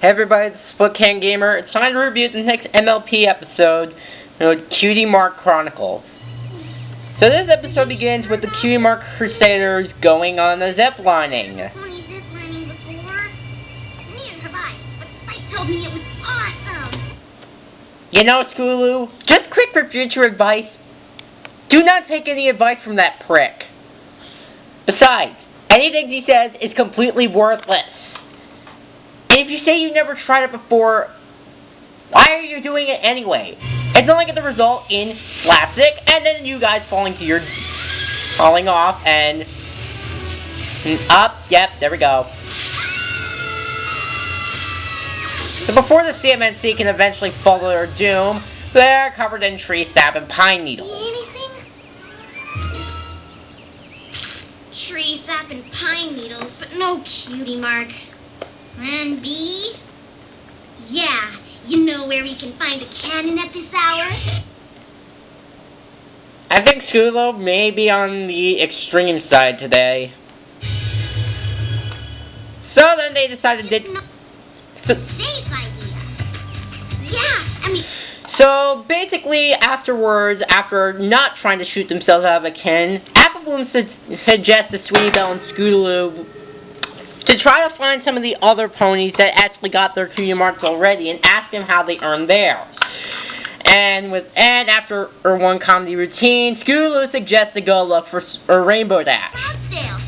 Hey everybody, this is Split Can Gamer. It's time to review the next MLP episode, Cutie Mark Chronicles. So this episode begins with the Cutie Mark Crusaders going on a zip lining. Pony zip lining before. Neither have I, but Spike told me it was awesome. You know, Scootaloo, just quick for future advice. Do not take any advice from that prick. Besides, anything he says is completely worthless. And if you say you never tried it before, why are you doing it anyway? It's only going to result in slapstick, and then you guys falling off, and up, yep, there we go. So before the CMNC can eventually follow their doom, they're covered in tree sap and pine needles. Anything? Tree sap and pine needles, but no Cutie Mark. Plan B? Yeah, you know where we can find a cannon at this hour? I think Scootaloo may be on the extreme side today. So then they decided to... Safe idea. Yeah, I mean... So basically, afterwards, after not trying to shoot themselves out of a cannon, Applebloom suggests to Sweetie Belle and Scootaloo to try to find some of the other ponies that actually got their Cutie Marks already and ask them how they earned theirs. And after one comedy routine, Scootaloo suggests to go look for a Rainbow Dash. Cloudsail.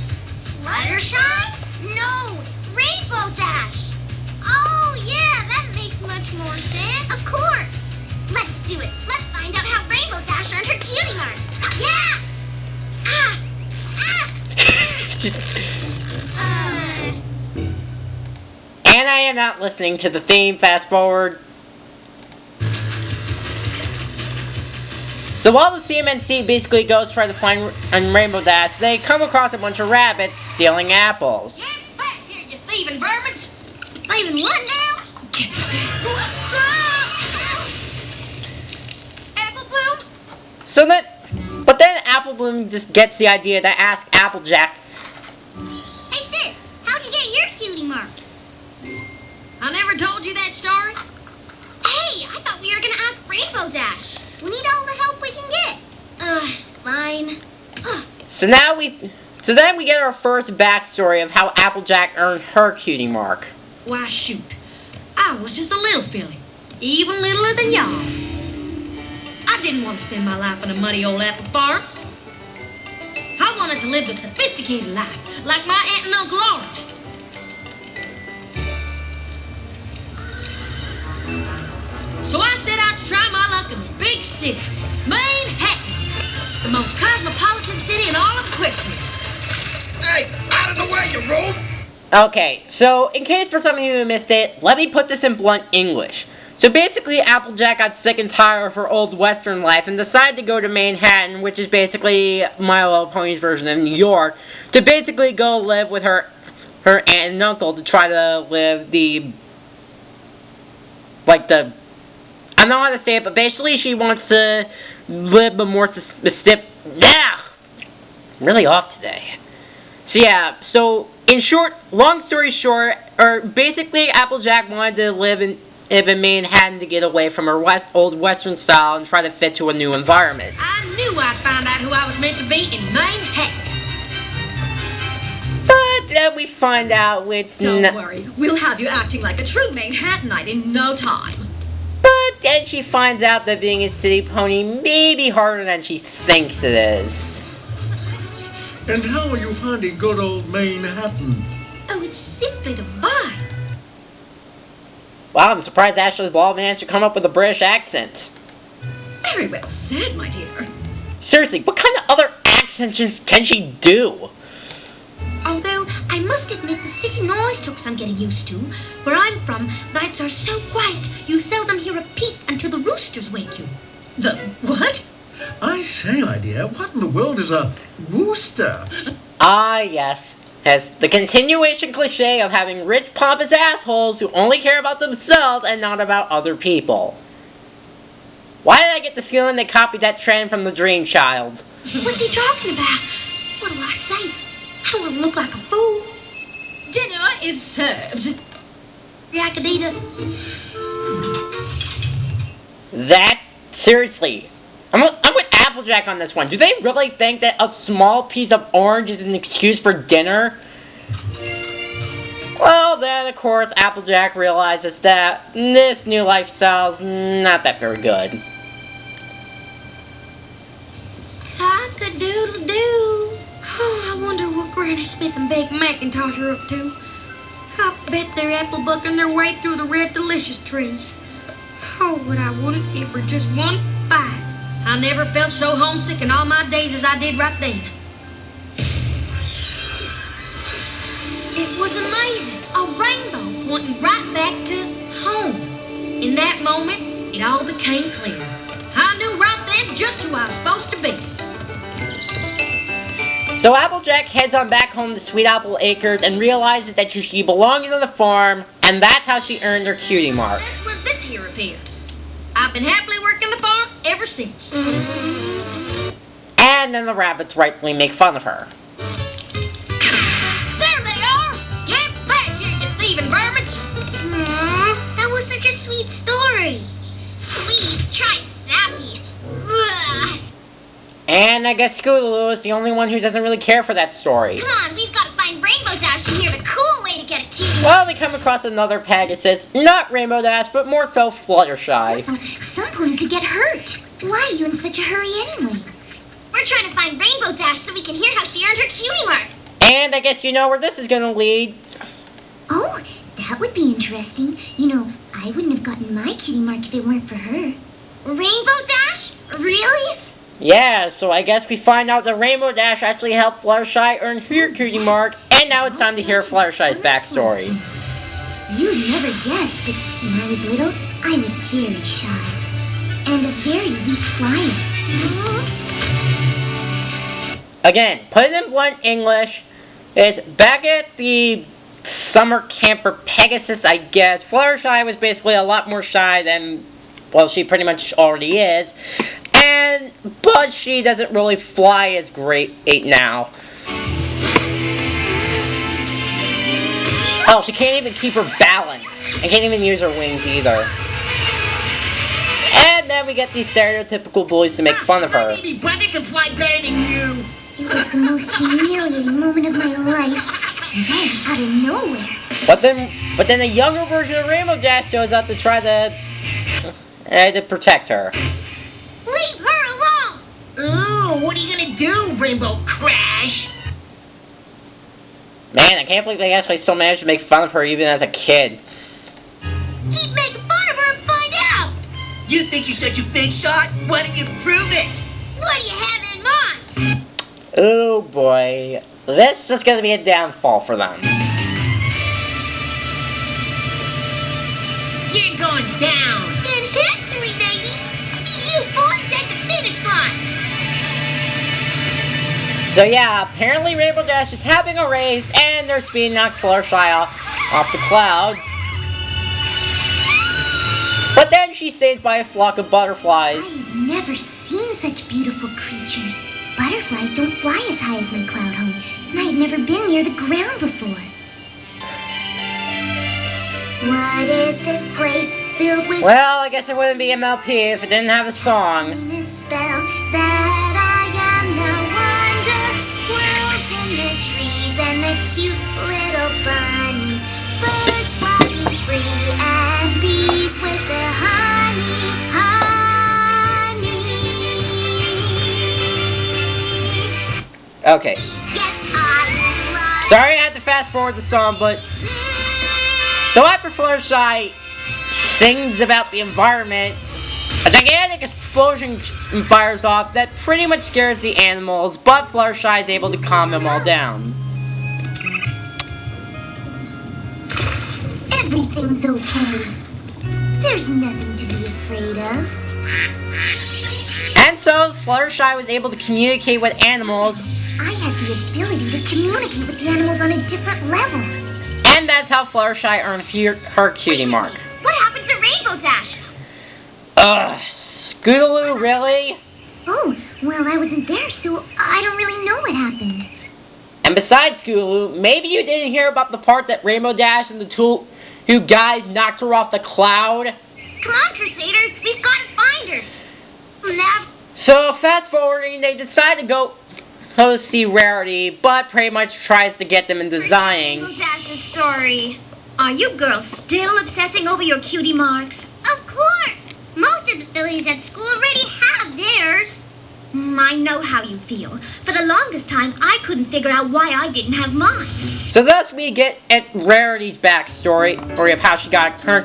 Fluttershy? No, Rainbow Dash. Oh, yeah, that makes much more sense. Of course. Let's do it. Let's find out how Rainbow Dash earned her Cutie Mark. Yeah! And I am not listening to the theme. Fast forward. So while the CMNC basically goes try to find Rainbow Dash, they come across a bunch of rabbits stealing apples. Get back here, you thieving vermin! Thieving what now? Applebloom? But then Applebloom just gets the idea to ask Applejack. Hey sis, how'd you get your Cutie Mark? I never told you that story. Hey, I thought we were gonna ask Rainbow Dash. We need all the help we can get. Fine. So then we get our first backstory of how Applejack earned her Cutie Mark. Why, shoot. I was just a little filly, even littler than y'all. I didn't want to spend my life in a muddy old apple farm. I wanted to live a sophisticated life, like my aunt and Uncle Orange. So I set out to try my luck in the big city, Manhattan, the most cosmopolitan city in all of Quixley. Hey, out of the way, you rogue! Okay, so in case for some of you who missed it, let me put this in blunt English. So basically, Applejack got sick and tired of her old Western life and decided to go to Manhattan, which is basically My Little Pony's version of New York, to basically go live with her aunt and uncle to try to live I don't know how to say it, but basically she wants to live the more specific... Yeah! I'm really off today. So yeah, so in short, long story short, basically Applejack wanted to live in Manhattan to get away from her old Western style and try to fit to a new environment. I knew I'd find out who I was meant to be in Manhattan. But then we find out Don't worry, we'll have you acting like a true Manhattanite in no time. But then she finds out that being a city pony may be harder than she thinks it is. And how are you finding good old Manhattan? Oh, it's simply divine. Wow, I'm surprised Ashley's bald managed to come up with a British accent. Very well said, my dear. Seriously, what kind of other accents can she do? Although, I must admit the city noise took some getting used to. Where I'm from, nights are so quiet, you seldom hear a peep until the roosters wake you. The what? I say, my dear, what in the world is a rooster? Ah, yes. As the continuation cliche of having rich, pompous assholes who only care about themselves and not about other people. Why did I get the feeling they copied that trend from the Dream Child? What's he talking about? What'll I say? I will look like a fool. Dinner is served. I could eat That, seriously. I'm with Applejack on this one. Do they really think that a small piece of orange is an excuse for dinner? Well, then, of course, Applejack realizes that this new lifestyle's not that very good. Cock-a-doodle-doo. Oh, I wonder what Granny Smith and Big Macintosh are up to. I bet they're apple bucking their way through the red delicious trees. Oh, what I wouldn't give for just one bite. I never felt so homesick in all my days as I did right then. It was amazing. A rainbow pointing right back to home. In that moment, it all became clear. I knew right then just who I was supposed to be. So Applejack heads on back home to Sweet Apple Acres and realizes that she belongs on the farm, and that's how she earned her cutie mark. That's when this here appeared. I've been happily working the farm ever since. And then the rabbits rightfully make fun of her. There they are! Get back here, you thieving vermin! Aw, that was such a sweet story. Please, try Snappy. Ugh. And I guess Scootaloo is the only one who doesn't really care for that story. Come on, we've got to find Rainbow Dash to hear the cool way to get a cutie. Well, they come across another Pegasus, not Rainbow Dash, but more so Fluttershy. Someone could get hurt. Why are you in such a hurry anyway? We're trying to find Rainbow Dash so we can hear how she earned her cutie mark. And I guess you know where this is going to lead. Oh, that would be interesting. You know, I wouldn't have gotten my cutie mark if it weren't for her. Rainbow Dash? Really? Yeah, so I guess we find out that Rainbow Dash actually helped Fluttershy earn her cutie mark, and now it's time to hear Fluttershy's backstory. You'd never guess that when I was little, I was very shy. And a very weak flyer. Again, put it in blunt English, it's back at the summer camp for Pegasus, I guess. Fluttershy was basically a lot more shy than, well, she pretty much already is. But she doesn't really fly as great now. Oh, she can't even keep her balance. And can't even use her wings either. And then we get these stereotypical bullies to make fun of her. Maybe Bunny can fly better than you. It was the most humiliating moment of my life. And then, out of nowhere. But then a younger version of Rainbow Dash shows up to try to protect her. Leave her alone! Oh, what are you gonna do, Rainbow Crash? Man, I can't believe they actually still managed to make fun of her even as a kid. Keep making fun of her and find out! You think you're such a big shot? Why don't you prove it? What do you have in mind? Oh boy, this is going to be a downfall for them. You're going down. In history, baby! You boys at the finish line! So yeah, apparently Rainbow Dash is having a race, and they're speeding knocked Fluttershy off the cloud. But then she's saved by a flock of butterflies. I've never seen such beautiful creatures. Butterflies don't fly as high as my cloud home, and I've never been near the ground before. What is this place filled with? Well, I guess it wouldn't be MLP if it didn't have a song. This spell that I am no wonder. Squirrels in the trees and the cute little bunny. Birds flying free and bees with their honey, Okay. Yes, I love. Sorry I had to fast forward the song, but so after Fluttershy sings about the environment, a gigantic explosion fires off that pretty much scares the animals, but Fluttershy is able to calm them all down. Everything's okay. There's nothing to be afraid of. And so Fluttershy was able to communicate with animals, I have the ability to communicate with the animals on a different level. and that's how Fluttershy earned her cutie mark. What happened to Rainbow Dash? Ugh, Scootaloo, really? Oh, well, I wasn't there, so I don't really know what happened. And besides Scootaloo, maybe you didn't hear about the part that Rainbow Dash and the you guys knocked her off the cloud. Come on, Crusaders, we've got to find her. Now, So fast forwarding, they decide to go see Rarity, but pretty much tries to get them into dying. that's the story. Are you girls still obsessing over your cutie marks? Of course. Most of the fillies at school already have theirs. I know how you feel. For the longest time, I couldn't figure out why I didn't have mine. So thus we get at Rarity's backstory, or of how she got her.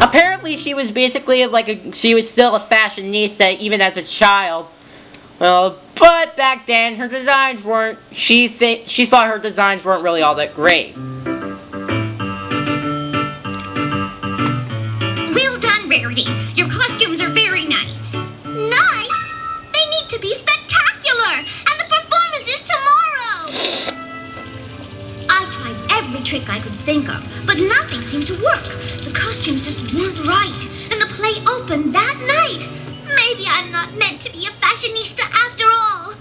Apparently she was basically she was still a fashionista even as a child. But back then her designs weren't. She thought her designs weren't really all that great. Well done, Rarity. Your costumes are very nice. Nice? They need to be spectacular. And the performance is tomorrow. I tried every trick I could think of, but nothing seemed to work. The costumes just weren't right, and the play opened that night. Maybe I'm not meant to be a fashionista after all.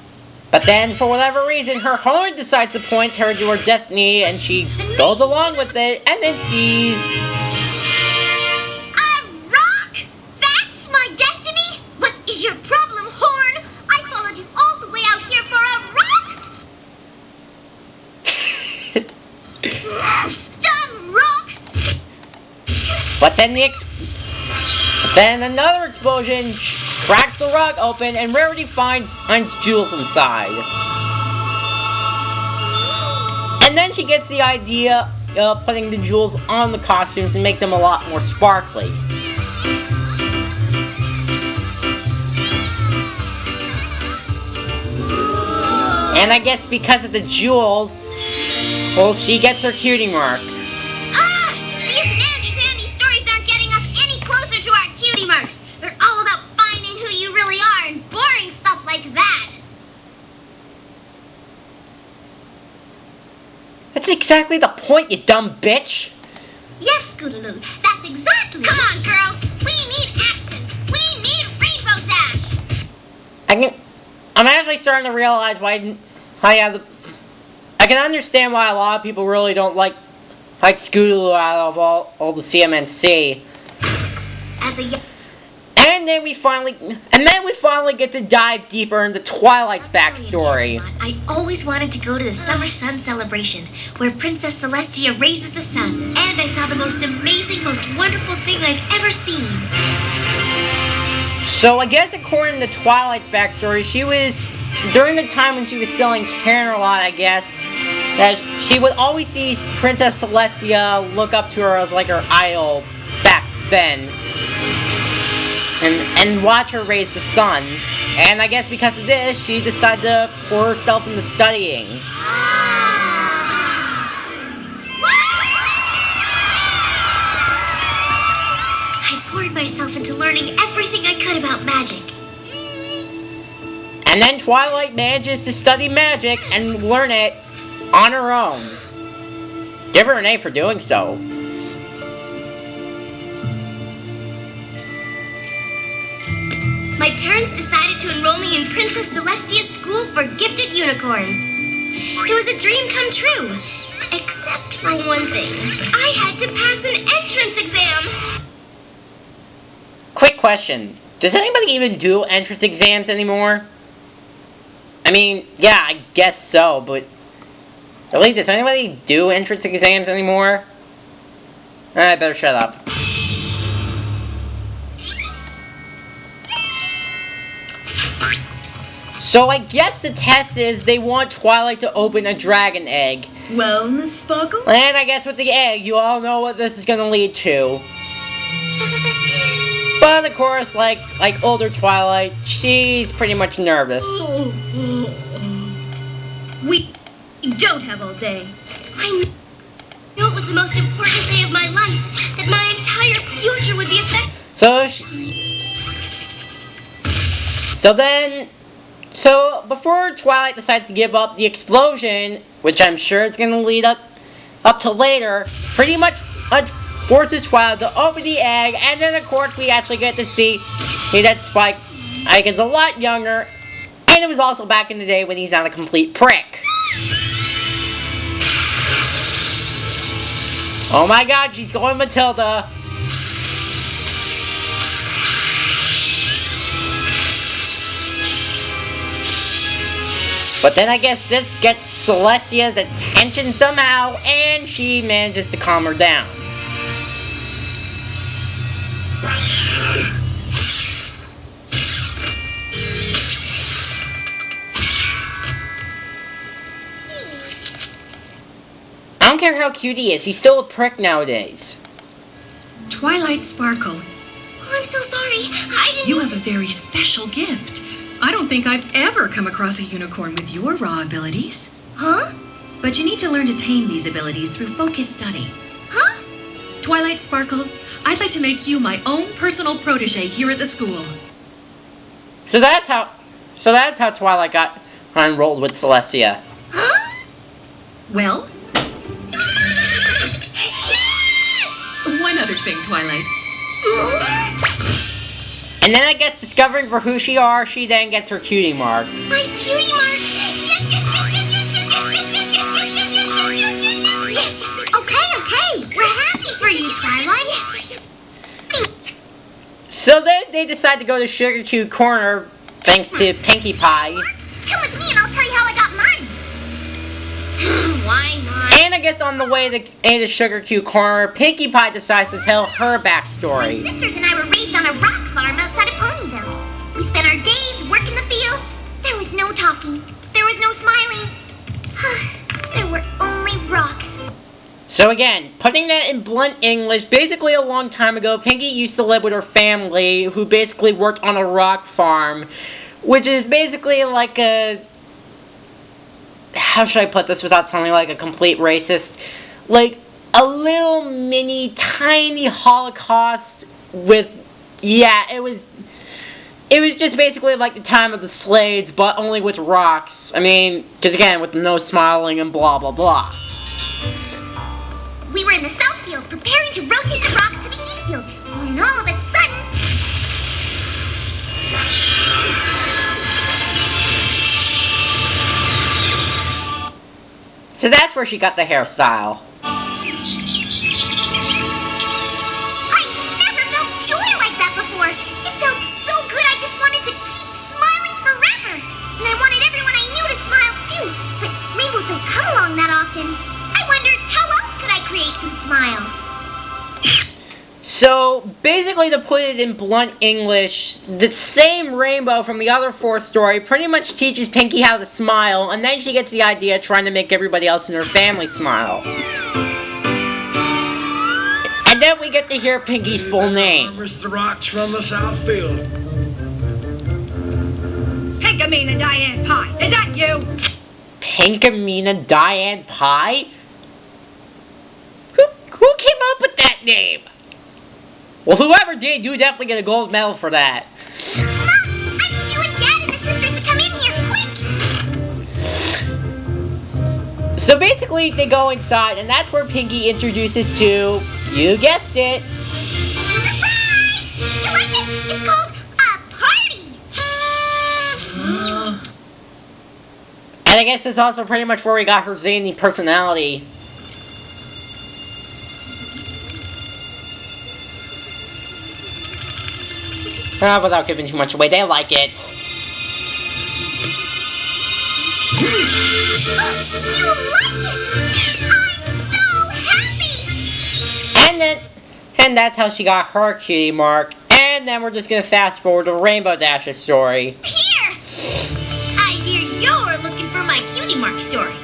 But then, for whatever reason, her heart decides to point her to her destiny, and she goes along with it, and then sees... A rock? That's my destiny? What is your problem, Horn? I followed you all the way out here for a rock? Dumb rock! But then another explosion cracks the rock open, and Rarity finds jewels inside. And then she gets the idea of putting the jewels on the costumes and make them a lot more sparkly. And I guess because of the jewels, well, she gets her cutie mark. These nanny-sandy stories aren't getting us any closer to our cutie marks. They're all about finding who you really are and boring stuff like that. That's exactly the point, you dumb bitch. Yes, Scootaloo, that's exactly. Come on, girls. We need action. We need Rainbow Dash. I'm actually starting to realize I can understand why a lot of people really don't like Scootaloo out of all the CMNC. And then we finally get to dive deeper into Twilight's backstory. I always wanted to go to the Summer Sun Celebration, where Princess Celestia raises the sun, and I saw the most amazing, most wonderful thing I've ever seen. So I guess according to Twilight's backstory, she was, during the time when she was still in Canada a lot, I guess, that she would always see Princess Celestia look up to her as like her idol back then. And watch her raise the sun. And I guess because of this, she decided to pour herself into studying. I poured myself into learning everything I could about magic. And then Twilight manages to study magic and learn it on her own. Give her an A for doing so. My parents decided to enroll me in Princess Celestia's School for Gifted Unicorns. It was a dream come true. Except for one thing. I had to pass an entrance exam. Quick question. Does anybody even do entrance exams anymore? I mean, yeah, I guess so, but... Really, does anybody do entrance exams anymore? I better shut up. So I guess the test is they want Twilight to open a dragon egg. Well, Miss Sparkle? And I guess with the egg, you all know what this is going to lead to. But of course, like older Twilight, she's pretty much nervous. We don't have all day. I knew it was the most important day of my life, that my entire future would be affected. So before Twilight decides to give up the explosion, which I'm sure is going to lead up to later, pretty much forces Twilight to open the egg, and then of course we actually get to see that Spike is a lot younger, and it was also back in the day when he's not a complete prick. Oh my god, she's going Matilda. But then I guess this gets Celestia's attention somehow, and she manages to calm her down. I don't care how Cutie is, he's still a prick nowadays. Twilight Sparkle, Oh, I'm so sorry. I didn't... you have a very special gift. I don't think I've ever come across a unicorn with your raw abilities. Huh? But you need to learn to tame these abilities through focused study. Huh? Twilight Sparkle, I'd like to make you my own personal protege here at the school. So that's how Twilight got enrolled with Celestia. Huh? Well, one other thing, Twilight. And then I guess discovering for who she are, she then gets her cutie mark. My cutie mark. Yes. Okay. We're happy for you, Twilight. So then they decide to go to Sugar Cube Corner, thanks to Pinkie Pie. Come with me and I'll tell you how I got mine. Why not? And I guess on the way to Sugar Cube Corner, Pinkie Pie decides to tell her backstory. My sisters and I were raised on a rock farm outside of Ponyville. We spent our days working the fields. There was no talking. There was no smiling. There were only rocks. So again, putting that in blunt English, basically a long time ago, Pinkie used to live with her family, who basically worked on a rock farm, which is basically like a... how should I put this without sounding like a complete racist? Like a little mini tiny Holocaust with, yeah, it was just basically like the time of the slaves, but only with rocks. I mean, because again, with no smiling and blah blah blah. We were in the south field preparing to rotate the rocks to the east field, when all of a sudden... So that's where she got the hairstyle. I never felt joy like that before. It felt so good I just wanted to keep smiling forever. And I wanted everyone I knew to smile too. But rainbows don't come along that often. I wondered, how else could I create some smiles? So basically, to put it in blunt English, the same rainbow from the other fourth story pretty much teaches Pinkie how to smile, and then she gets the idea of trying to make everybody else in her family smile. And then we get to hear Pinkie's full name. Mr. Rocks from the South Field. Pinkamena Diane Pie, is that you? Pinkamena Diane Pie? Who came up with that name? Well, whoever did, you definitely get a gold medal for that. Mom, I need you and Dad and the sisters to come in here, quick! So basically, they go inside, and that's where Pinkie introduces to, you guessed it, Surprise! You like it? It's called a party! and I guess it's also pretty much where we got her zany personality. Without giving too much away, they like it. You like it? I'm so happy! And that's how she got her cutie mark. And then we're just gonna fast forward to Rainbow Dash's story. Here! I hear you're looking for my cutie mark story.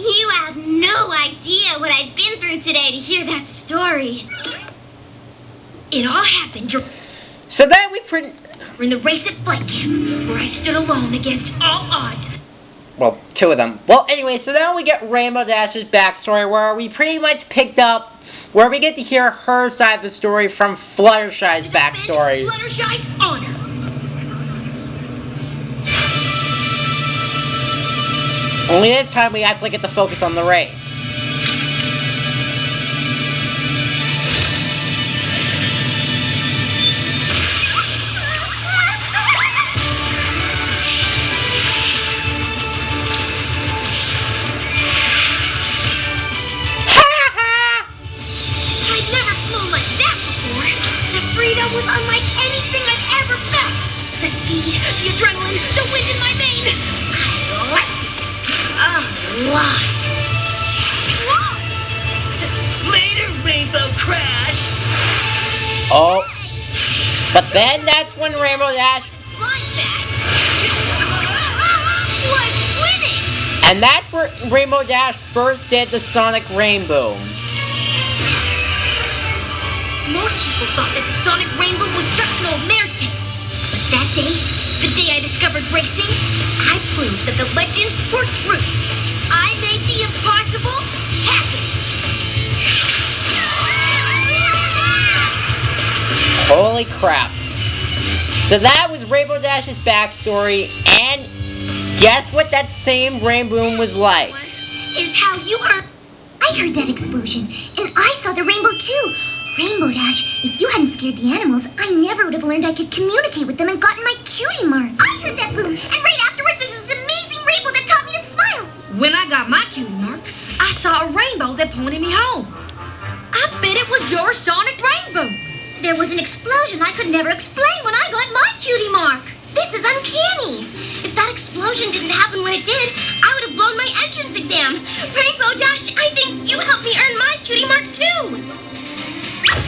You have no idea what I've been through today to hear that story. It all happened So then we in the race at Flight Camp, where I stood alone against all odds. well, two of them. Well, anyway, so now we get Rainbow Dash's backstory, where we pretty much picked up, where we get to hear her side of the story from Fluttershy's backstory. Fluttershy's honor. Only this time we actually get to focus on the race. And that's when Rainbow Dash... Like that. What's winning? And that's where Rainbow Dash first did the Sonic Rainboom. Most people thought that the Sonic Rainboom was just an old mare thing. But that day, the day I discovered racing, I proved that the legends were true. I made the impossible happen. Holy crap. So that was Rainbow Dash's backstory, and guess what that same Rainboom was like? Is how you are. I heard that explosion, and I saw the rainbow too. Rainbow Dash, if you hadn't scared the animals, I never would have learned I could communicate with them and gotten my cutie mark. I heard that boom, and right afterwards there was this amazing rainbow that taught me to smile. When I got my cutie mark, I saw a rainbow that pointed me home. I bet it was your Sonic Rainbow. There was an explosion I could never explain when I got my cutie mark. This is uncanny. If that explosion didn't happen when it did, I would have blown my entrance exam. Rainbow Dash, I think you helped me earn my cutie mark too.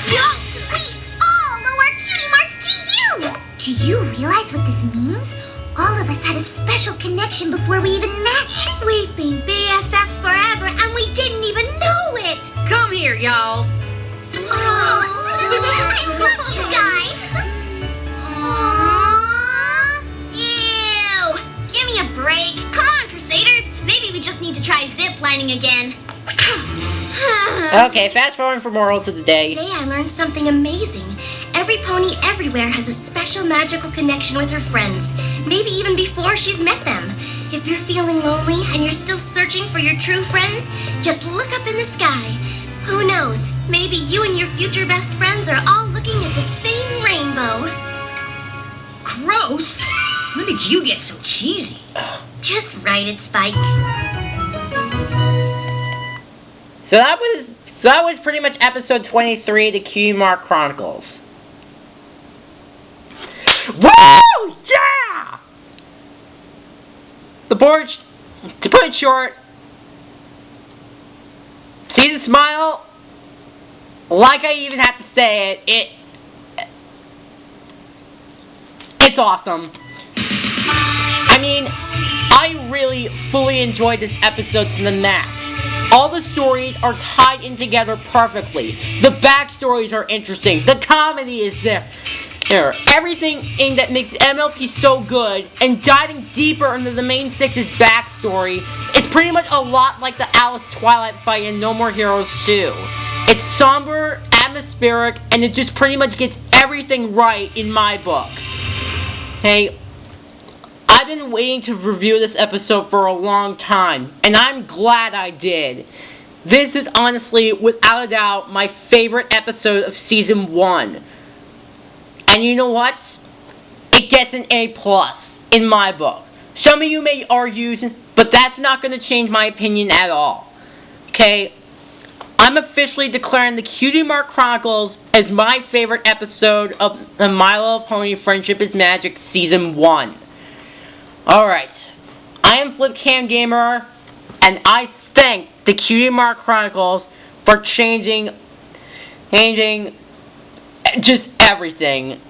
Yes, we all owe our cutie marks to you. Do you realize what this means? All of us had a special connection before we even met. We've been BFFs forever, and we didn't even know it. Come here, y'all. Oh, I love you guys. Aww. Ew. Give me a break. Come on, Crusaders. Maybe we just need to try zip lining again. Okay, fast forward for morals of the day. Today I learned something amazing. Every pony everywhere has a special magical connection with her friends, maybe even before she's met them. If you're feeling lonely and you're still searching for your true friends, just look up in the sky. Who knows? Maybe you and your future best friends are all looking at the same rainbow. Gross. When did you get so cheesy? Just write it, Spike. So that was pretty much episode 23 of the Cutie Mark Chronicles. Woo! Yeah! The board, to put it short, see the smile? Like I even have to say it, it's awesome. I mean, I really fully enjoyed this episode to the max. All the stories are tied in together perfectly. The backstories are interesting. The comedy is there. Everything in that makes MLP so good, and diving deeper into the main six's backstory, it's pretty much a lot like the Alice Twilight fight in No More Heroes 2. It's somber, atmospheric, and it just pretty much gets everything right in my book. Hey, I've been waiting to review this episode for a long time, and I'm glad I did. This is honestly, without a doubt, my favorite episode of Season 1. And you know what? It gets an A+ in my book. Some of you may argue, but that's not going to change my opinion at all. Okay? I'm officially declaring the Cutie Mark Chronicles as my favorite episode of the My Little Pony Friendship is Magic Season 1. Alright, I am FlipCam Gamer, and I thank the Cutie Mark Chronicles for changing just everything.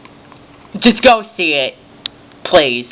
Just go see it, please.